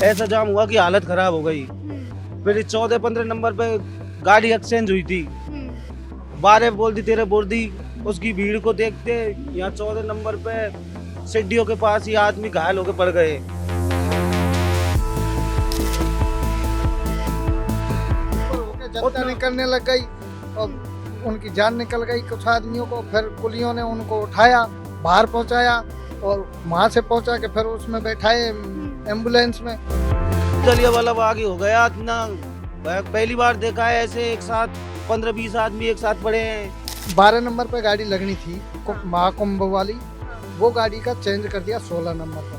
ऐसा जाम हुआ कि हालत खराब हो गई। फिर 14-15 नंबर पे गाड़ी एक्सचेंज हुई थी, 12 बोल दी 13 बोल दी। उसकी भीड़ को देखते यहाँ 14 नंबर पे सीढ़ियों के पास ही आदमी घायल होकर पड़ गए। जनता निकलने लग गई और उनकी जान निकल गई कुछ आदमियों को। फिर पुलियों ने उनको उठाया, बाहर पहुंचाया और वहां से पहुंचा के फिर उसमें बैठाए एम्बुलेंस में। जलियांवाला बाग ही हो गया इतना। पहली बार देखा है ऐसे एक साथ 15-20 आदमी एक साथ पड़े हैं। 12 नंबर पे गाड़ी लगनी थी महाकुंभ वाली, वो गाड़ी का चेंज कर दिया 16 नंबर पर।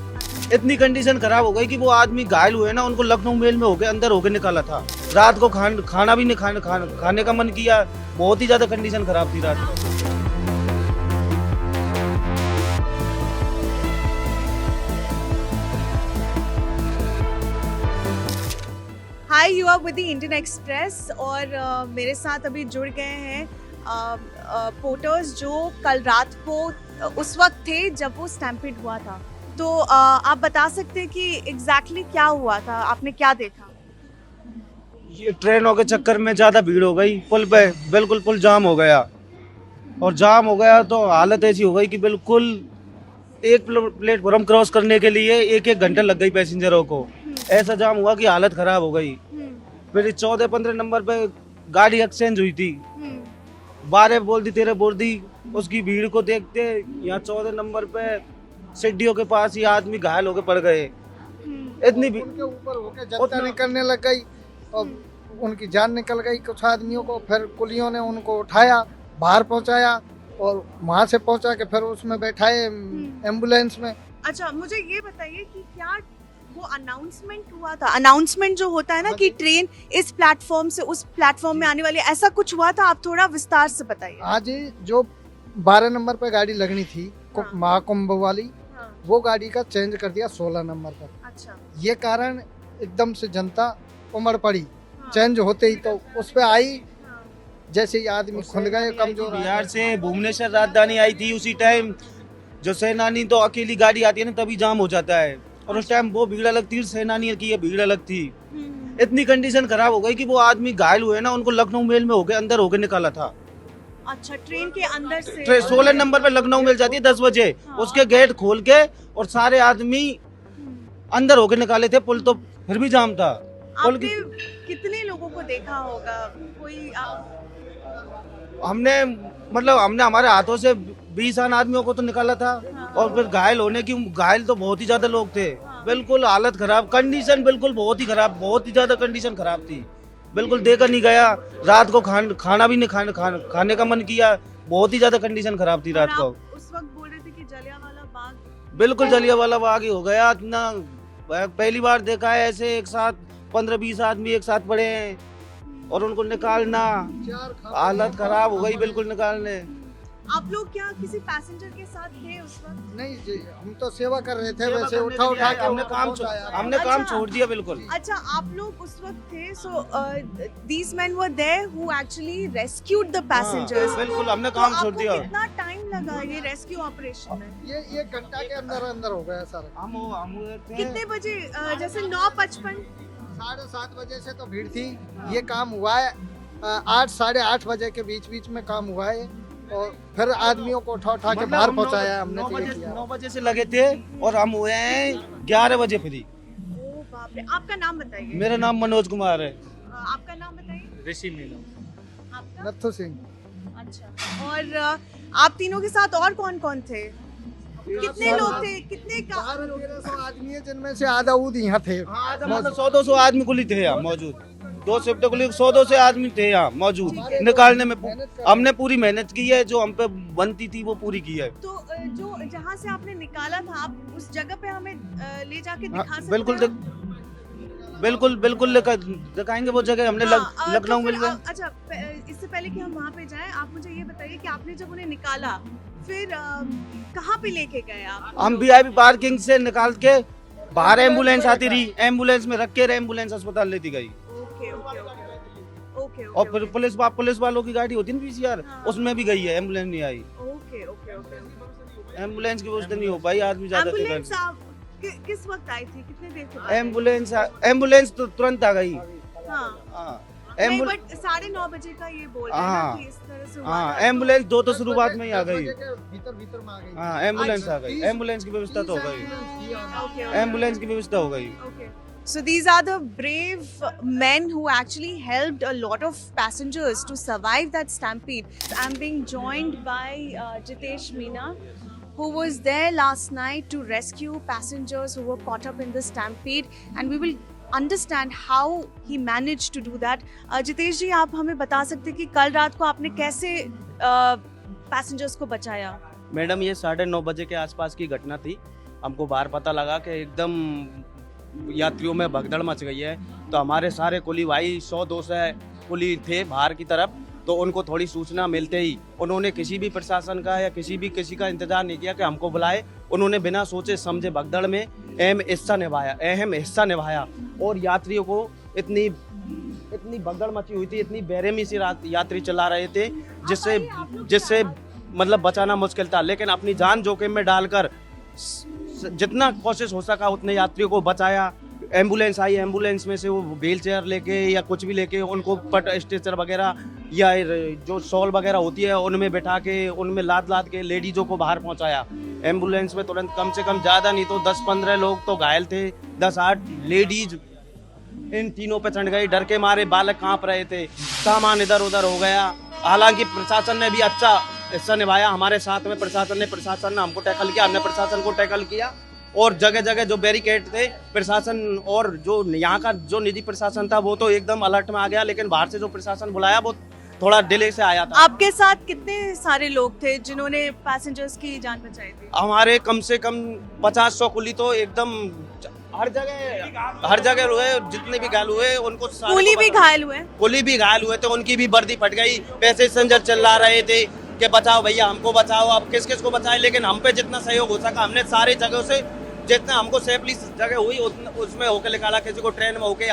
इतनी कंडीशन खराब हो गई कि वो आदमी घायल हुए ना, उनको लखनऊ मेल में होके अंदर होके निकाला था। रात को खाना भी नहीं खाने का मन किया। बहुत ही ज्यादा कंडीशन खराब थी रात को। Hi, you are with the Indian Express और मेरे साथ अभी जुड़ गए हैं पोर्टर्स जो कल रात को उस वक्त थे जब वो स्टैम्पेड हुआ था। तो आप बता सकते हैं कि एग्जैक्टली क्या हुआ था, आपने क्या देखा? ये ट्रेनों के चक्कर में ज्यादा भीड़ हो गई, पुल पे बिल्कुल पुल जाम हो गया। और जाम हो गया तो हालत ऐसी हो गई कि बिल्कुल एक प्लेटफॉर्म क्रॉस करने के लिए 1-1 घंटा लग गई पैसेंजरों को। ऐसा जाम हुआ कि हालत खराब हो गई। फिर 14-15 नंबर पे गाड़ी एक्सचेंज हुई थी, 12 बोल दी 13 बोल दी। उसकी भीड़ को देखते यहाँ 14 नंबर पे सीढ़ियों के पास ही आदमी घायल होकर पड़ गए। इतनी भीड़ उनके ऊपर होके जनता निकलने लग गई और उनकी जान निकल गई कुछ आदमियों को। फिर पुलियों ने उनको उठाया, बाहर पहुंचाया और वहां से पहुंचा के फिर उसमें बैठाए एम्बुलेंस में। अच्छा, मुझे ये बताइए कि क्या वो अनाउंसमेंट हुआ था? अनाउंसमेंट जो होता है ना कि ट्रेन इस प्लेटफॉर्म से उस प्लेटफॉर्म में आने वाली है, ऐसा कुछ हुआ था? आप थोड़ा विस्तार से बताइए। आज जो 12 नंबर पे गाड़ी लगनी थी महाकुंभ वाली, वो गाड़ी का चेंज कर दिया 16 नंबर पर। अच्छा, ये कारण एकदम से जनता उमड़ पड़ी। चेंज होते ही तो उस पे आई, जैसे ही आदमी खुल गए कमजोर। बिहार से भुवनेश्वर राजधानी आई थी उसी टाइम। जो सेनानी तो अकेली गाड़ी आती है ना तभी जाम हो जाता है, और उस टाइम वो भीड़ अलग थी, सेनानी की ये भीड़ अलग थी। इतनी कंडीशन खराब हो गई कि वो आदमी घायल हुए ना, उनको लखनऊ मेल में होके अंदर होके निकाला था। अच्छा, ट्रेन के अंदर से? 16 नंबर पे लखनऊ मेल जाती है 10 बजे। उसके गेट खोल के और सारे आदमी अंदर होके निकाले थे। पुल तो फिर भी जाम था। आपने कितने लोगों को देखा होगा? कोई हमने हमारे हाथों से 20 आदमियों को तो निकाला था। और फिर घायल तो बहुत ही ज्यादा लोग थे। बिल्कुल हालत खराब, कंडीशन बिल्कुल बहुत ही खराब, बहुत ही ज्यादा कंडीशन खराब थी। बिल्कुल देखा नहीं गया। रात को खाना भी नहीं खाने का मन किया। बहुत ही ज्यादा कंडीशन खराब थी रात को। उस वक्त बोल रहे थे कि जलियांवाला बाग। बिल्कुल जलियांवाला बाग ही हो गया इतना। पहली बार देखा है ऐसे एक साथ 15-20 आदमी एक साथ पड़े हैं और उनको निकालना, हालत खराब हो गई बिल्कुल निकालने। आप लोग क्या किसी पैसेंजर के साथ थे उस वक्त? नहीं जी, हम तो सेवा कर रहे थे, वैसे उठा के हमने काम अच्छा। छोड़ दिया बिल्कुल। अच्छा, आप लोग उस वक्त थे, so these men were there who actually rescued the passengers. बिल्कुल हमने काम छोड़ दिया। कितना टाइम लगा ये रेस्क्यू ऑपरेशन में? ये 1 घंटा के अंदर हो गया सर। हम कितने बजे? जैसे 9:55? 7:30 बजे से तो भीड़ थी। ये काम हुआ है 8 साढ़े 8 बजे के बीच में काम हुआ है। और फिर आदमियों को उठा के बाहर पहुंचाया हमने। 9 बजे से लगे थे और हम हुए हैं 11 बजे फ्री। ओ बाप रे! आपका नाम बताइए। मेरा नाम मनोज कुमार है। आपका नाम बताइए। ऋषि नीलम। आपका? नत्थु सिंह। अच्छा, और आप तीनों के साथ और कौन कौन थे? कितने लोग थे? कितने का? 1200 आदमी है, जिनमें से आधा ऊद यहाँ थे। 100-200 आदमी कुल थे यहाँ मौजूद। 2 शिफ्ट कुल 100-200 आदमी थे यहाँ मौजूद। निकालने में हमने पूरी मेहनत की है, जो हम पे बनती थी वो पूरी की है। तो जो जहाँ से आपने निकाला था, आप उस जगह पे हमें ले जाके दिखा सकते हैं? बिल्कुल दिखाएंगे वो जगह। हमने लखनऊ में। अच्छा, इससे पहले कि हम वहाँ पे जाएं, आप मुझे ये बताइए कि आपने जब उन्हें निकाला फिर कहाँ पे लेके गए आप? हम VIP पार्किंग से निकाल के बाहर एम्बुलेंस आती रही, एम्बुलेंस में रख के एम्बुलेंस अस्पताल लेती गई। ओके। और फिर पुलिस वालों की गाड़ी होती है ना PCR, उसमें भी गई है, एम्बुलेंस नहीं आई। ओके। एम्बुलेंस की व्यवस्था नहीं हो पाई, आदमी ज्यादा थे। किस वक्त आई थी, कितने देर के बाद आई? एम्बुलेंस तो तुरंत आ गई। हाँ हाँ नहीं, बट 9:30 बजे का ये बोल रहे हैं ना कि इस तरह से हुआ हाँ था। एम्बुलेंस दो तो शुरुआत में ही आ 10 गई। बजे के भीतर भीतर में आ गई। हाँ एम्बुलेंस आ गई, 30 एम्बुलेंस की व्यवस्था तो हो गई, Okay, okay. एम्बुलेंस की व्यवस्था हो गई। Okay. So these are the brave men who actually helped a lot of passengers to survive that stampede. I'm being joined by Jitesh Meena, who was there last night to rescue passengers who were caught up in the stampede, and we will understand how he managed to do that. Jitesh ji, आप हमें बता सकते हैं कि कल रात को आपने कैसे passengers को बचाया? मैडम ये 9:30 बजे के आसपास की घटना थी। हमको बाहर पता लगा कि एकदम यात्रियों में भगदड़ मच गई है, तो हमारे सारे कुली भाई 100-200 कुली थे बाहर की तरफ, तो उनको थोड़ी सूचना मिलते ही उन्होंने किसी भी प्रशासन का या किसी का इंतजार नहीं किया कि हमको बुलाए। उन्होंने बिना सोचे समझे भगदड़ में अहम हिस्सा निभाया और यात्रियों को इतनी भगदड़ मची हुई थी, इतनी बेरहमी से यात्री चला रहे थे जिससे मतलब बचाना मुश्किल था, लेकिन अपनी जान जोखिम में डालकर जितना कोशिश हो सका उतने यात्रियों को बचाया। एम्बुलेंस आई, एम्बुलेंस में से वो व्हील चेयर लेके या कुछ भी लेके उनको पट स्ट्रेचर वगैरह या जो शॉल वगैरह होती है उनमें बैठा के उनमें लाद के लेडीजों को बाहर पहुंचाया। एम्बुलेंस में तुरंत कम से कम ज़्यादा नहीं तो 10-15 लोग तो घायल थे, 10-8 लेडीज इन तीनों पे चढ़ गई, डर के मारे बालक कांप रहे थे, सामान इधर उधर हो गया। हालांकि प्रशासन ने भी अच्छा हिस्सा निभाया, हमारे साथ में प्रशासन ने हमको टैकल किया, हमने प्रशासन को टैकल किया और जगह जगह जो बैरिकेड थे प्रशासन और जो यहाँ का जो निजी प्रशासन था वो तो एकदम अलर्ट में आ गया, लेकिन बाहर से जो प्रशासन बुलाया वो थोड़ा डिले से आया था। आपके साथ कितने सारे लोग थे जिन्होंने पैसेंजर्स की जान बचाई थी? हमारे कम से कम 50-100 कुली तो एकदम हर जगह हुए, जितने भी घायल हुए उनको कुली भी घायल हुए थे, उनकी भी वर्दी फट गई, पैसेंजर चिल्ला रहे थे कि बचाओ भैया हमको बचाओ, अब किस को बचाए, लेकिन हम पे जितना सहयोग हो सका हमने सारी जगहों से जितना हमको सेफली जगह हुई उसमें होके निकाला। किसी को ट्रेन में होके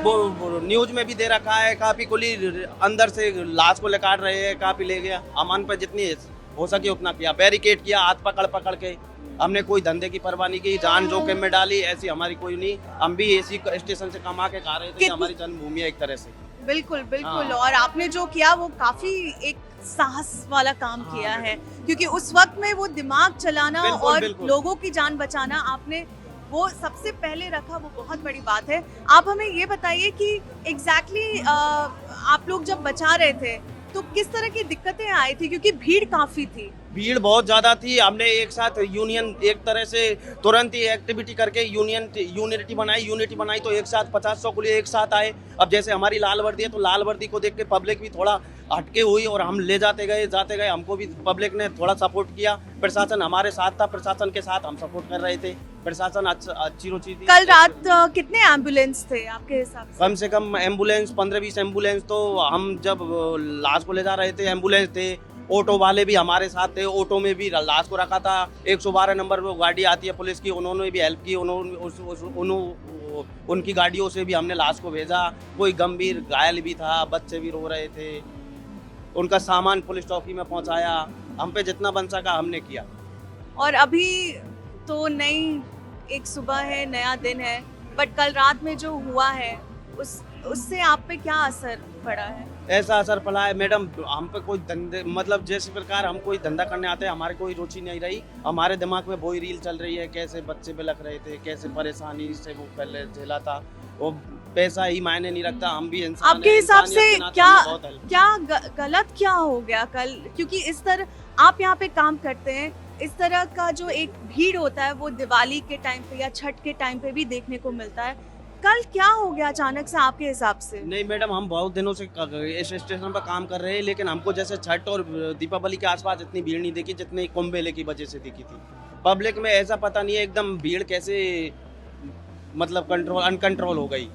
वो न्यूज में भी दे रखा है, काफी कुली अंदर से लाश को निकाल रहे हैं, काफी ले गया, अमान पर जितनी हो सके उतना किया, बैरिकेड किया, हाथ पकड़ के हमने कोई धंधे की परवाह नहीं की, जान जोखिम में डाली, ऐसी हमारी कोई नहीं। हम भी एसी स्टेशन से कमा के खा रहे थे, हमारी जन्मभूमि है एक तरह से। बिल्कुल हाँ। और आपने जो किया वो काफी एक साहस वाला काम किया है, क्योंकि उस वक्त में वो दिमाग चलाना और लोगों की जान बचाना आपने वो सबसे पहले रखा, वो बहुत बड़ी बात है। आप हमें ये बताइए कि एग्जैक्टली आप लोग जब बचा रहे थे तो किस तरह की दिक्कतें आई थी, क्योंकि भीड़ काफी थी? भीड़ बहुत ज्यादा थी। हमने एक साथ यूनियन एक तरह से तुरंत ही एक्टिविटी करके यूनिटी बनाई तो एक साथ 50-100 कुली एक साथ आए। अब जैसे हमारी लाल वर्दी है तो लाल वर्दी को देख के पब्लिक भी थोड़ा हटके हुई और हम ले जाते गए, हमको भी पब्लिक ने थोड़ा सपोर्ट किया। प्रशासन हमारे साथ था, प्रशासन के साथ हम सपोर्ट कर रहे थे, प्रशासन अच्छी रुचि थी। कल रात कितने एम्बुलेंस थे आपके हिसाब से? कम से कम एम्बुलेंस 15-20 एम्बुलेंस, तो हम जब लाश को ले जा रहे थे एम्बुलेंस थे, ऑटो वाले भी हमारे साथ थे, ऑटो में भी लाश को रखा था। 112 नंबर वो गाड़ी आती है पुलिस की, उन्होंने भी हेल्प की, उनकी गाड़ियों से भी हमने लाश को भेजा। कोई गंभीर घायल भी था, बच्चे भी रो रहे थे, उनका सामान पुलिस चौकी में पहुंचाया, हम पे जितना बन सका हमने किया। और अभी तो नई एक सुबह है, नया दिन है, बट कल रात में जो हुआ है उससे आप पे क्या असर पड़ा है? ऐसा असर पड़ा है मैडम, हम पे कोई धंधे मतलब जिस प्रकार हम कोई धंधा करने आते हैं हमारी कोई रुचि नहीं रही। हमारे दिमाग में वही रील चल रही है, कैसे बच्चे बिलख रहे थे, कैसे परेशानी से वो पहले झेला था, वो पैसा ही मायने नहीं रखता। हम भी इंसान आपके हिसाब से क्या गलत क्या हो गया कल? क्योंकि इस तरह आप यहाँ पे काम करते हैं, इस तरह का जो एक भीड़ होता है वो दिवाली के टाइम पे या छठ के टाइम पे भी देखने को मिलता है। कल क्या हो गया अचानक से आपके हिसाब से? नहीं मैडम, हम बहुत दिनों से इस स्टेशन पर काम कर रहे हैं, लेकिन हमको जैसे छठ और दीपावली के आसपास इतनी भीड़ नहीं दिखी जितनी कुंभ मेले की वजह से दिखी थी। पब्लिक में ऐसा पता नहीं है एकदम भीड़ कैसे मतलब अनकंट्रोल हो गई।